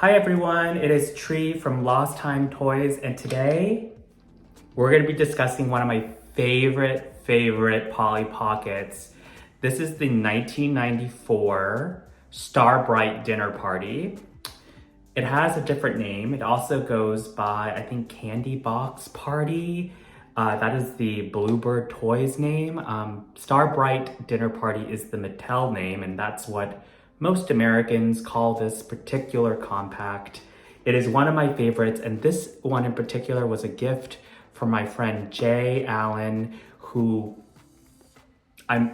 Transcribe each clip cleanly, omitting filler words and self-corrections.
Hi everyone, it is Tree from Lost Time Toys, and today we're going to be discussing one of my favorite Polly Pockets. This is the 1994 Starbright Dinner Party. It has a different name. It also goes by, I think, Candy Box Party. That is the Bluebird Toys name. Starbright Dinner Party is the Mattel name, and that's what most Americans call this particular compact. It is one of my favorites, and this one in particular was a gift from my friend Jay Allen, who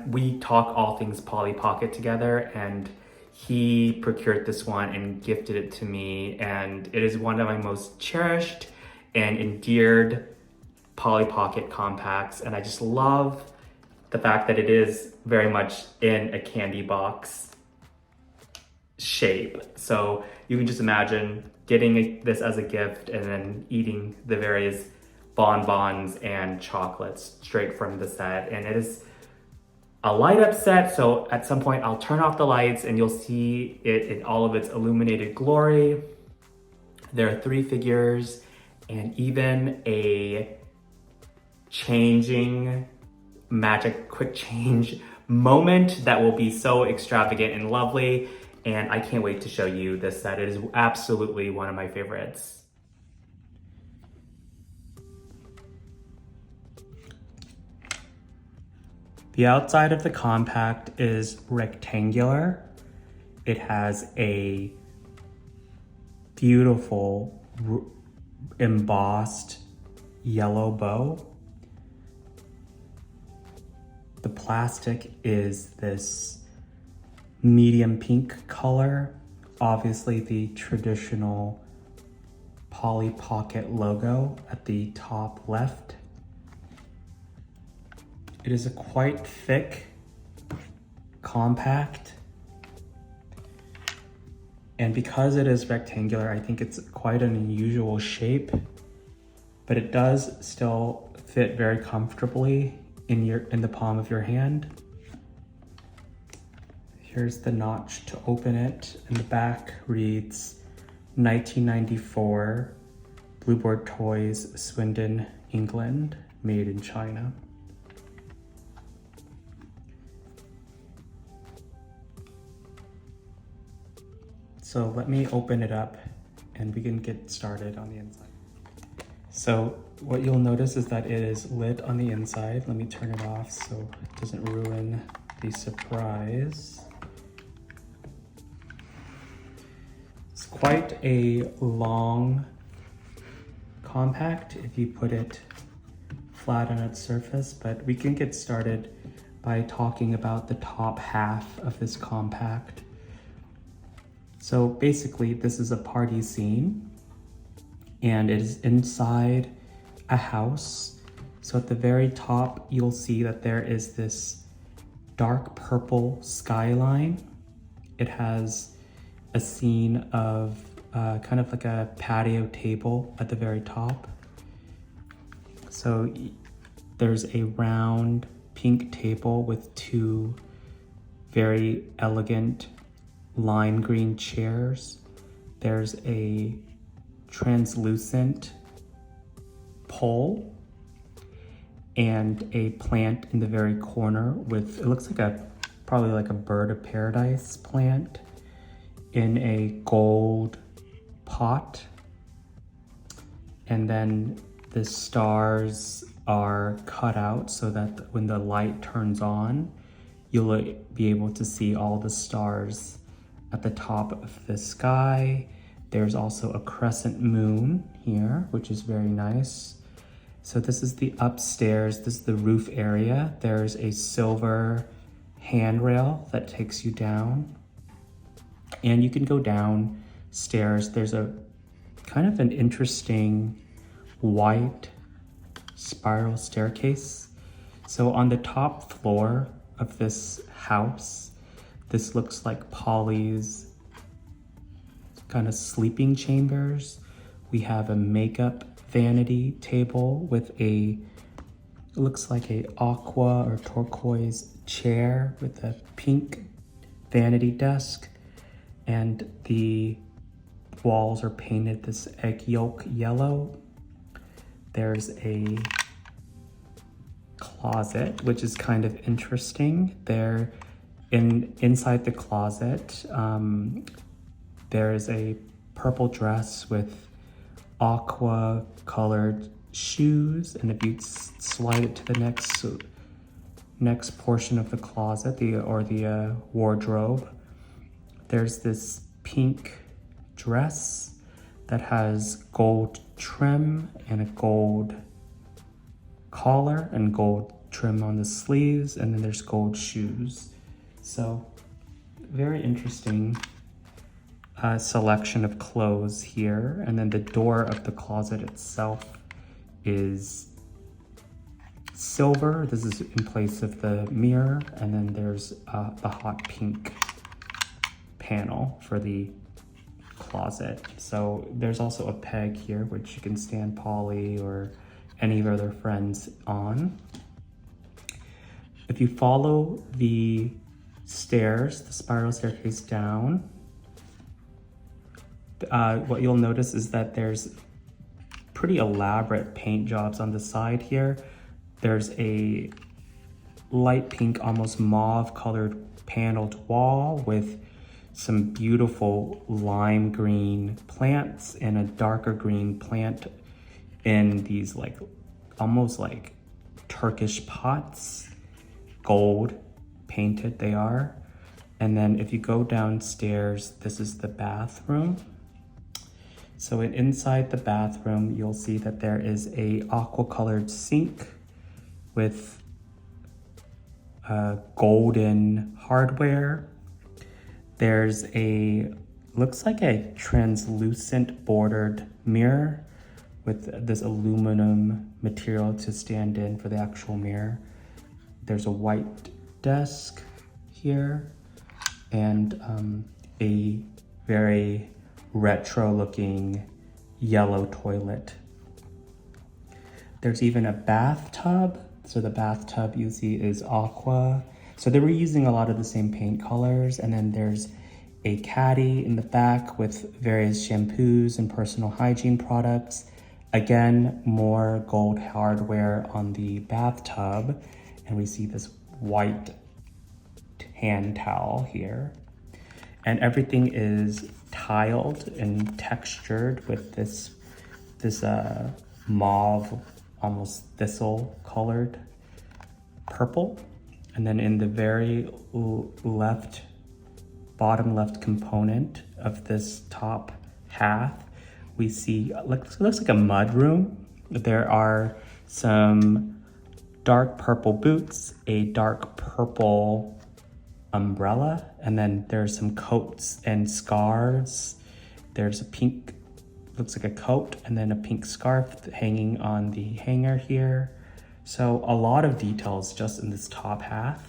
we talk all things Polly Pocket together, and he procured this one and gifted it to me, and it is one of my most cherished and endeared Polly Pocket compacts, and I just love the fact that it is very much in a candy box shape. So you can just imagine getting this as a gift and then eating the various bonbons and chocolates straight from the set. And it is a light up set, so at some point I'll turn off the lights and you'll see it in all of its illuminated glory. There are 3 figures and even a changing magic quick change moment that will be so extravagant and lovely. And I can't wait to show you this set. It is absolutely one of my favorites. The outside of the compact is rectangular. It has a beautiful embossed yellow bow. The plastic is this medium pink color, obviously the traditional Polly Pocket logo at the top left. It is a quite thick compact, and because it is rectangular, I think it's quite an unusual shape, but it does still fit very comfortably in the palm of your hand. Here's the notch to open it, and the back reads 1994 Bluebird Toys, Swindon, England, made in China. So let me open it up and we can get started on the inside. So what you'll notice is that it is lit on the inside. Let me turn it off so it doesn't ruin the surprise. It's quite a long compact if you put it flat on its surface, but we can get started by talking about the top half of this compact. So basically this is a party scene and it is inside a house. So at the very top, you'll see that there is this dark purple skyline. It has a scene of kind of like a patio table at the very top. So there's a round pink table with 2 very elegant lime green chairs. There's a translucent pole and a plant in the very corner with, it looks like probably like a bird of paradise plant in a gold pot. And then the stars are cut out so that when the light turns on, you'll be able to see all the stars at the top of the sky. There's also a crescent moon here, which is very nice. So this is the upstairs, this is the roof area. There's a silver handrail that takes you down. And you can go downstairs. There's a kind of an interesting white spiral staircase. So on the top floor of this house, this looks like Polly's kind of sleeping chambers. We have a makeup vanity table with it looks like a aqua or turquoise chair with a pink vanity desk. And the walls are painted this egg yolk yellow. There's a closet, which is kind of interesting. Inside the closet, there's a purple dress with aqua colored shoes, and if you slide it to the next portion of the closet, the wardrobe, there's this pink dress that has gold trim and a gold collar and gold trim on the sleeves, and then there's gold shoes. So very interesting selection of clothes here. And then the door of the closet itself is silver. This is in place of the mirror, and then there's the hot pink panel for the closet. So there's also a peg here which you can stand Polly or any of your other friends on. If you follow the stairs, the spiral staircase down, what you'll notice is that there's pretty elaborate paint jobs on the side here. There's a light pink, almost mauve colored paneled wall with some beautiful lime green plants and a darker green plant in these almost like Turkish pots, gold painted they are. And then if you go downstairs, this is the bathroom. So inside the bathroom, you'll see that there is a aqua colored sink with golden hardware. There's looks like a translucent bordered mirror with this aluminum material to stand in for the actual mirror. There's a white desk here and a very retro looking yellow toilet. There's even a bathtub. So the bathtub you see is aqua. So they were using a lot of the same paint colors. And then there's a caddy in the back with various shampoos and personal hygiene products. Again, more gold hardware on the bathtub. And we see this white hand towel here. And everything is tiled and textured with this mauve, almost thistle colored purple. And then in the very bottom left component of this top half, we see, looks like a mud room. There are some dark purple boots, a dark purple umbrella, and then there's some coats and scarves. There's a pink, looks like a coat, and then a pink scarf hanging on the hanger here. So a lot of details just in this top half,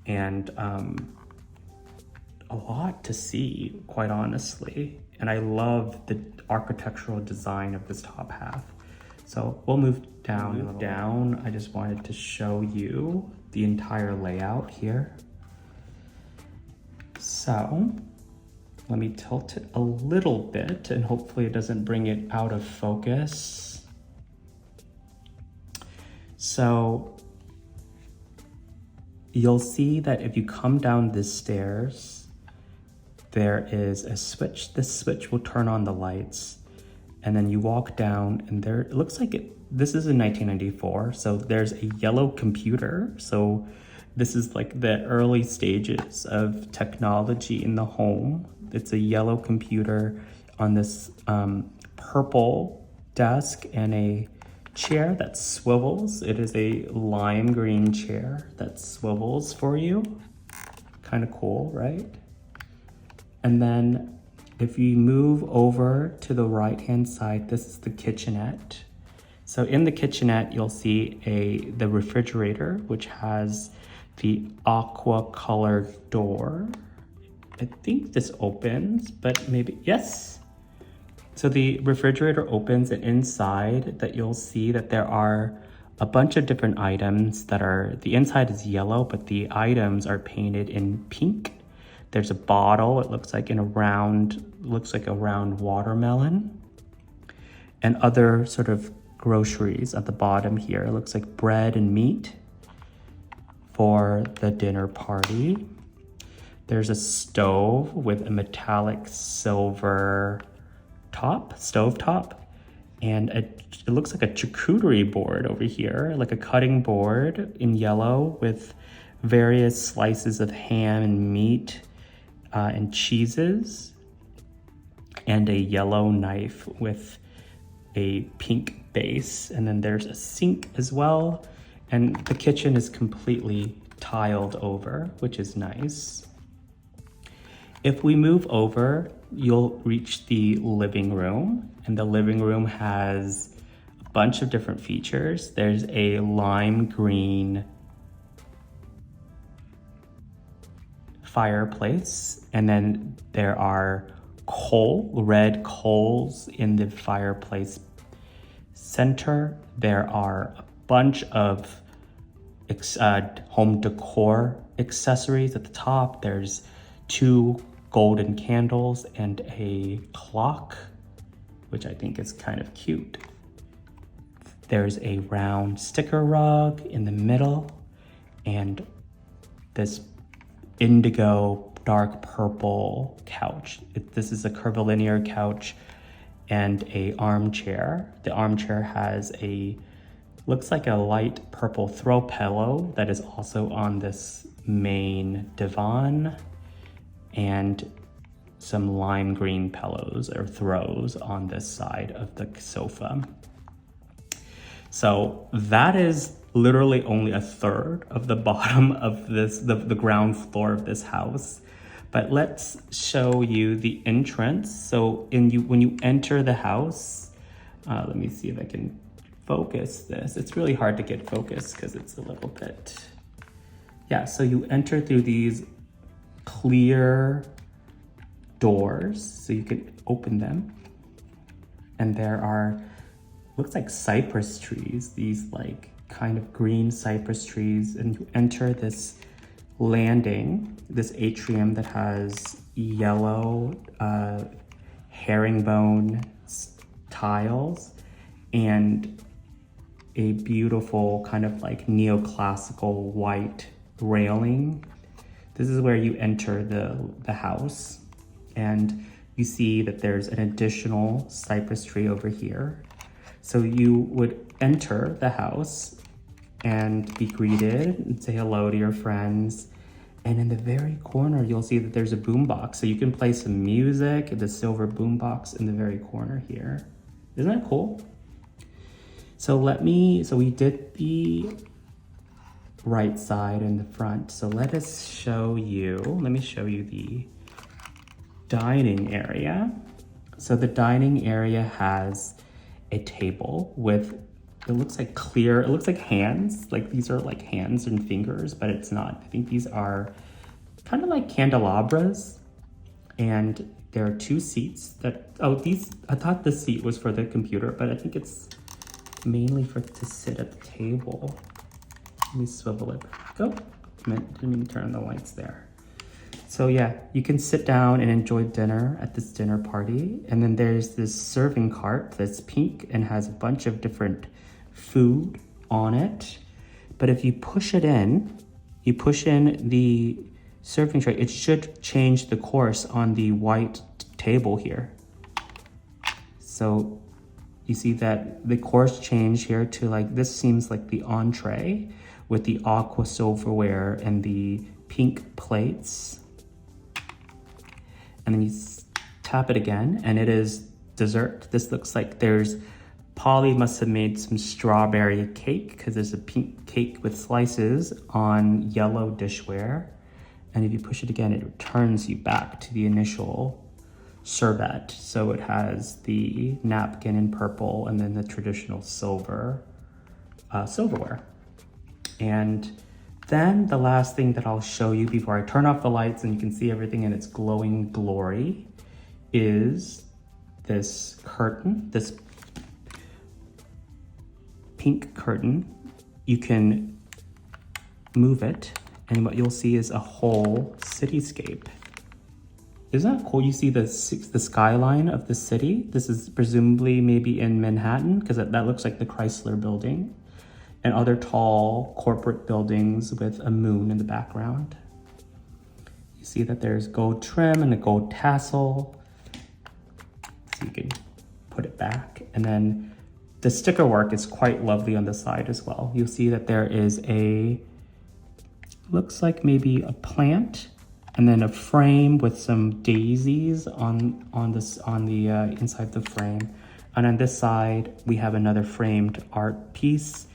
and a lot to see, quite honestly. And I love the architectural design of this top half. So we'll move down. I just wanted to show you the entire layout here. So let me tilt it a little bit and hopefully it doesn't bring it out of focus. So you'll see that if you come down the stairs, there is a switch. This switch will turn on the lights, and then you walk down and there, it looks like this is in 1994. So there's a yellow computer. So this is like the early stages of technology in the home. It's a yellow computer on this purple desk and a chair that swivels. It is a lime green chair that swivels for you. Kind of cool, right? And then if you move over to the right-hand side, this is the kitchenette. So in the kitchenette, you'll see the refrigerator, which has the aqua colored door. I think this opens, but maybe, yes. So the refrigerator opens, and inside that you'll see that there are a bunch of different items that are, the inside is yellow, but the items are painted in pink. There's a bottle, it looks like a round watermelon, and other sort of groceries at the bottom here. It looks like bread and meat for the dinner party. There's a stove with a metallic silver stove top, and it looks like a charcuterie board over here, like a cutting board in yellow with various slices of ham and meat and cheeses, and a yellow knife with a pink base. And then there's a sink as well, and the kitchen is completely tiled over, which is nice. If we move over, you'll reach the living room, and the living room has a bunch of different features. There's a lime green fireplace, and then there are red coals in the fireplace center. There are a bunch of home decor accessories at the top. There's 2 golden candles and a clock, which I think is kind of cute. There's a round sticker rug in the middle, and this indigo dark purple couch. This is a curvilinear couch and a armchair. The armchair has looks like a light purple throw pillow that is also on this main divan, and some lime green pillows or throws on this side of the sofa. So that is literally only a third of the bottom of the ground floor of this house. But let's show you the entrance. So when you enter the house, let me see if I can focus this. It's really hard to get focused because it's a little bit, yeah. So you enter through these clear doors, so you can open them, and there are, looks like cypress trees, these like kind of green cypress trees, and you enter this landing, this atrium that has yellow herringbone tiles and a beautiful kind of like neoclassical white railing. This is where you enter the house, and you see that there's an additional cypress tree over here. So you would enter the house and be greeted and say hello to your friends. And in the very corner, you'll see that there's a boombox. So you can play some music, the silver boombox in the very corner here. Isn't that cool? So we did the right side and the front. So let me show you the dining area. So the dining area has a table with, it looks like hands, like these are like hands and fingers, but it's not. I think these are kind of like candelabras, and there are 2 seats I thought the seat was for the computer, but I think it's mainly to sit at the table. Let me swivel it back. Oh, didn't mean to turn on the lights there. So yeah, you can sit down and enjoy dinner at this dinner party. And then there's this serving cart that's pink and has a bunch of different food on it. But if you push in the serving tray, it should change the course on the white table here. So you see that the course change here to like, this seems like the entree with the aqua silverware and the pink plates. And then you tap it again and it is dessert. This looks like Polly must have made some strawberry cake because there's a pink cake with slices on yellow dishware. And if you push it again, it returns you back to the initial servette. So it has the napkin in purple and then the traditional silverware. And then the last thing that I'll show you before I turn off the lights and you can see everything in its glowing glory is this curtain, this pink curtain. You can move it and what you'll see is a whole cityscape. Isn't that cool? You see the skyline of the city. This is presumably maybe in Manhattan because that looks like the Chrysler building, and other tall corporate buildings with a moon in the background. You see that there's gold trim and a gold tassel. So you can put it back. And then the sticker work is quite lovely on the side as well. You'll see that there is looks like maybe a plant, and then a frame with some daisies on the inside the frame. And on this side, we have another framed art piece,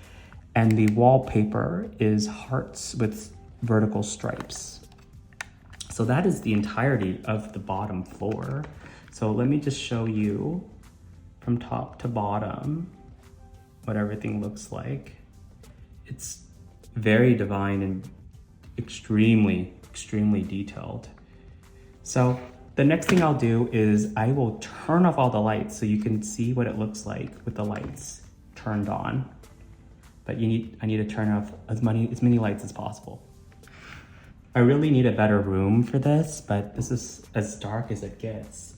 and the wallpaper is hearts with vertical stripes. So that is the entirety of the bottom floor. So let me just show you from top to bottom what everything looks like. It's very divine and extremely detailed. So the next thing I'll do is I will turn off all the lights so you can see what it looks like with the lights turned on. But I need to turn off as many lights as possible. I really need a better room for this, but this is as dark as it gets.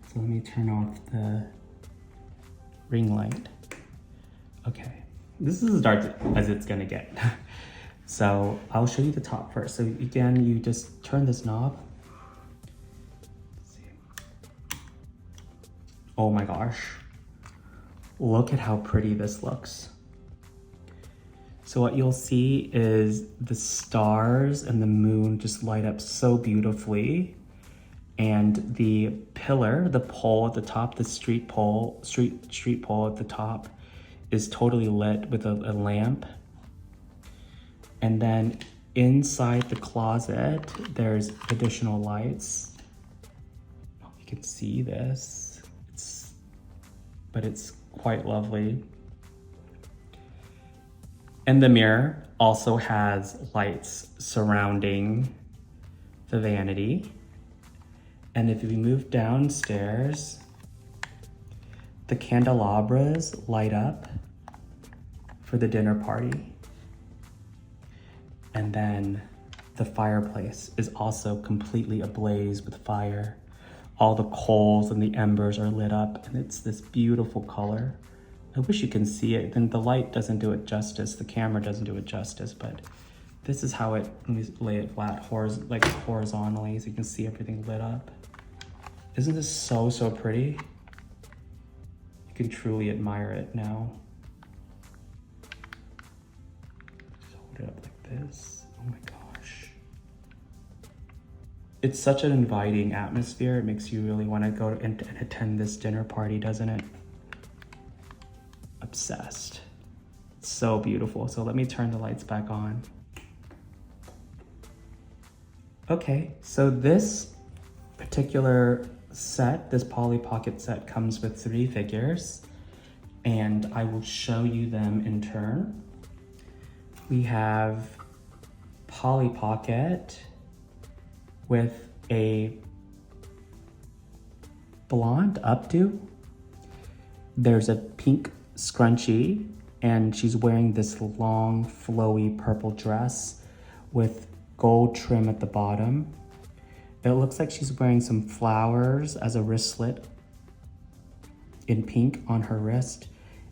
So let me turn off the ring light. Okay, this is as dark as it's gonna get. So I'll show you the top first. So again, you just turn this knob. Let's see. Oh my gosh. Look at how pretty this looks. So what you'll see is the stars and the moon just light up so beautifully. And the pillar, the pole at the top, the street pole at the top is totally lit with a lamp. And then inside the closet, there's additional lights. Oh, you can see this, but it's quite lovely. And the mirror also has lights surrounding the vanity. And if we move downstairs, the candelabras light up for the dinner party. And then the fireplace is also completely ablaze with fire. All the coals and the embers are lit up, and it's this beautiful color. I wish you can see it. Then the light doesn't do it justice. The camera doesn't do it justice, but this is how it, let me lay it flat, horizontally, so you can see everything lit up. Isn't this so pretty? You can truly admire it now. Just hold it up like this. Oh my gosh. It's such an inviting atmosphere. It makes you really want to go and attend this dinner party, doesn't it? Obsessed. It's so beautiful. So let me turn the lights back on. Okay, so this particular set, this Polly Pocket set, comes with 3 figures, and I will show you them in turn. We have Polly Pocket with a blonde updo. There's a pink scrunchie, and she's wearing this long, flowy purple dress with gold trim at the bottom. It looks like she's wearing some flowers as a wristlet in pink on her wrist,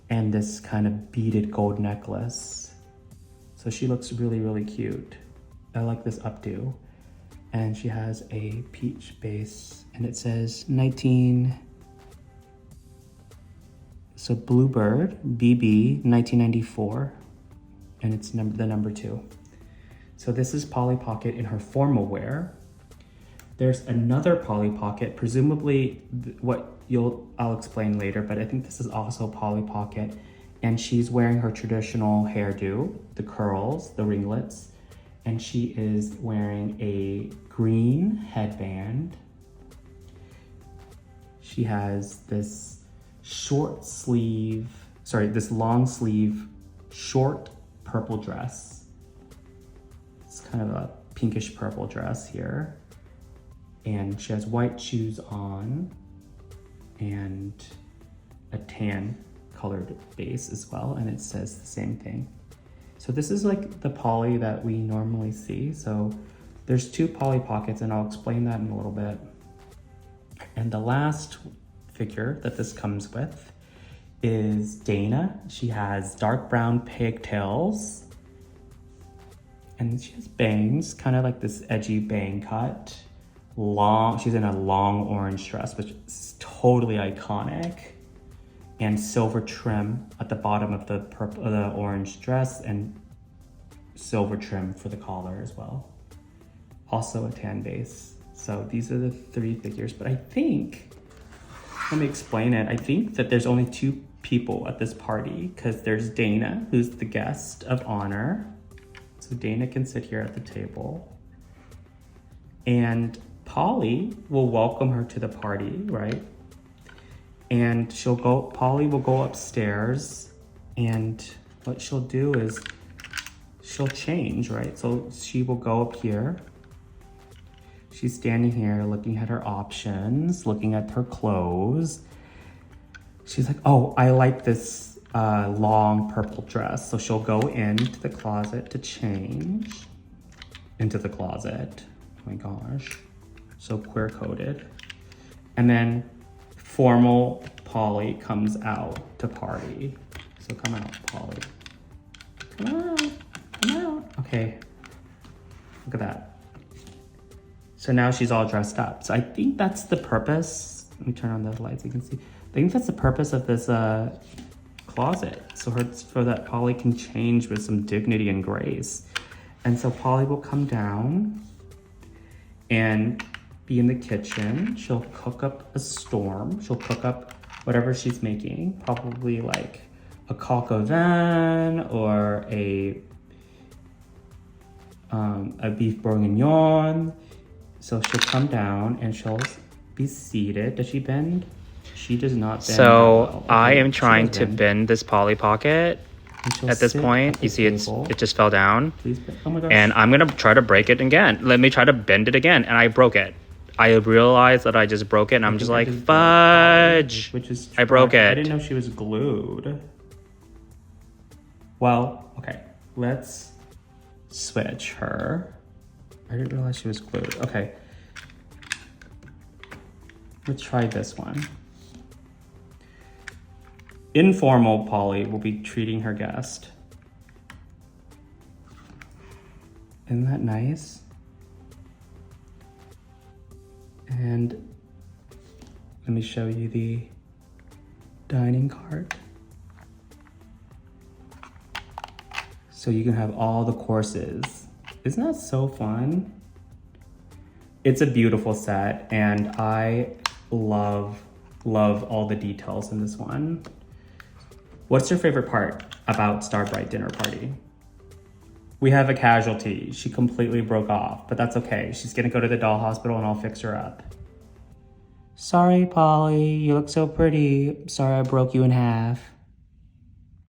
and this kind of beaded gold necklace. So she looks really cute. I like this updo. And she has a peach base, and it says 19, so Bluebird, BB, 1994, and it's the number 2. So this is Polly Pocket in her formal wear. There's another Polly Pocket, presumably I'll explain later, but I think this is also Polly Pocket, and she's wearing her traditional hairdo, the curls, the ringlets, and she is wearing a green headband. She has this long sleeve, short purple dress. It's kind of a pinkish purple dress here. And she has white shoes on and a tan colored base as well. And it says the same thing. So this is like the Polly that we normally see. So there's 2 Polly Pockets, and I'll explain that in a little bit. And the last figure that this comes with is Dana. She has dark brown pigtails. And she has bangs, kind of like this edgy bang cut. She's in a long orange dress, which is totally iconic. And silver trim at the bottom of the orange dress, and silver trim for the collar as well. Also a tan base. So these are the 3 figures, but I think, let me explain it. I think that there's only 2 people at this party, because there's Dana, who's the guest of honor. So Dana can sit here at the table. And Polly will welcome her to the party, right? And Polly will go upstairs, and what she'll do is she'll change, right? So she will go up here. She's standing here looking at her options, looking at her clothes. She's like, oh, I like this long purple dress. So she'll go into the closet to change. Into the closet. Oh my gosh. So queer coded. And then formal Polly comes out to party. So come out, Polly. Come out. Come out. Okay. Look at that. So now she's all dressed up. So I think that's the purpose. Let me turn on the lights so you can see. I think that's the purpose of this closet. So that Polly can change with some dignity and grace. And so Polly will come down and be in the kitchen. She'll cook up a storm. She'll cook up whatever she's making. Probably like a coq au vin or a beef bourguignon. So she'll come down and she'll be seated. Does she bend? She does not bend. So okay, I am trying to bend this Polly Pocket. At this point, you see it just fell down. Please, oh my gosh. And I'm gonna try to break it again. Let me try to bend it again, and I broke it. I realized that I just broke it, and I'm just like, fudge. Which is I broke it. I didn't know she was glued. Well, okay, let's switch her. I didn't realize she was glued. Okay. Let's try this one. Informal Polly will be treating her guest. Isn't that nice? And let me show you the dining cart. So you can have all the courses. Isn't that so fun? It's a beautiful set, and I love all the details in this one. What's your favorite part about Starbright Dinner Party? We have a casualty. She completely broke off, but that's okay. She's gonna go to the doll hospital and I'll fix her up. Sorry, Polly, you look so pretty. Sorry I broke you in half.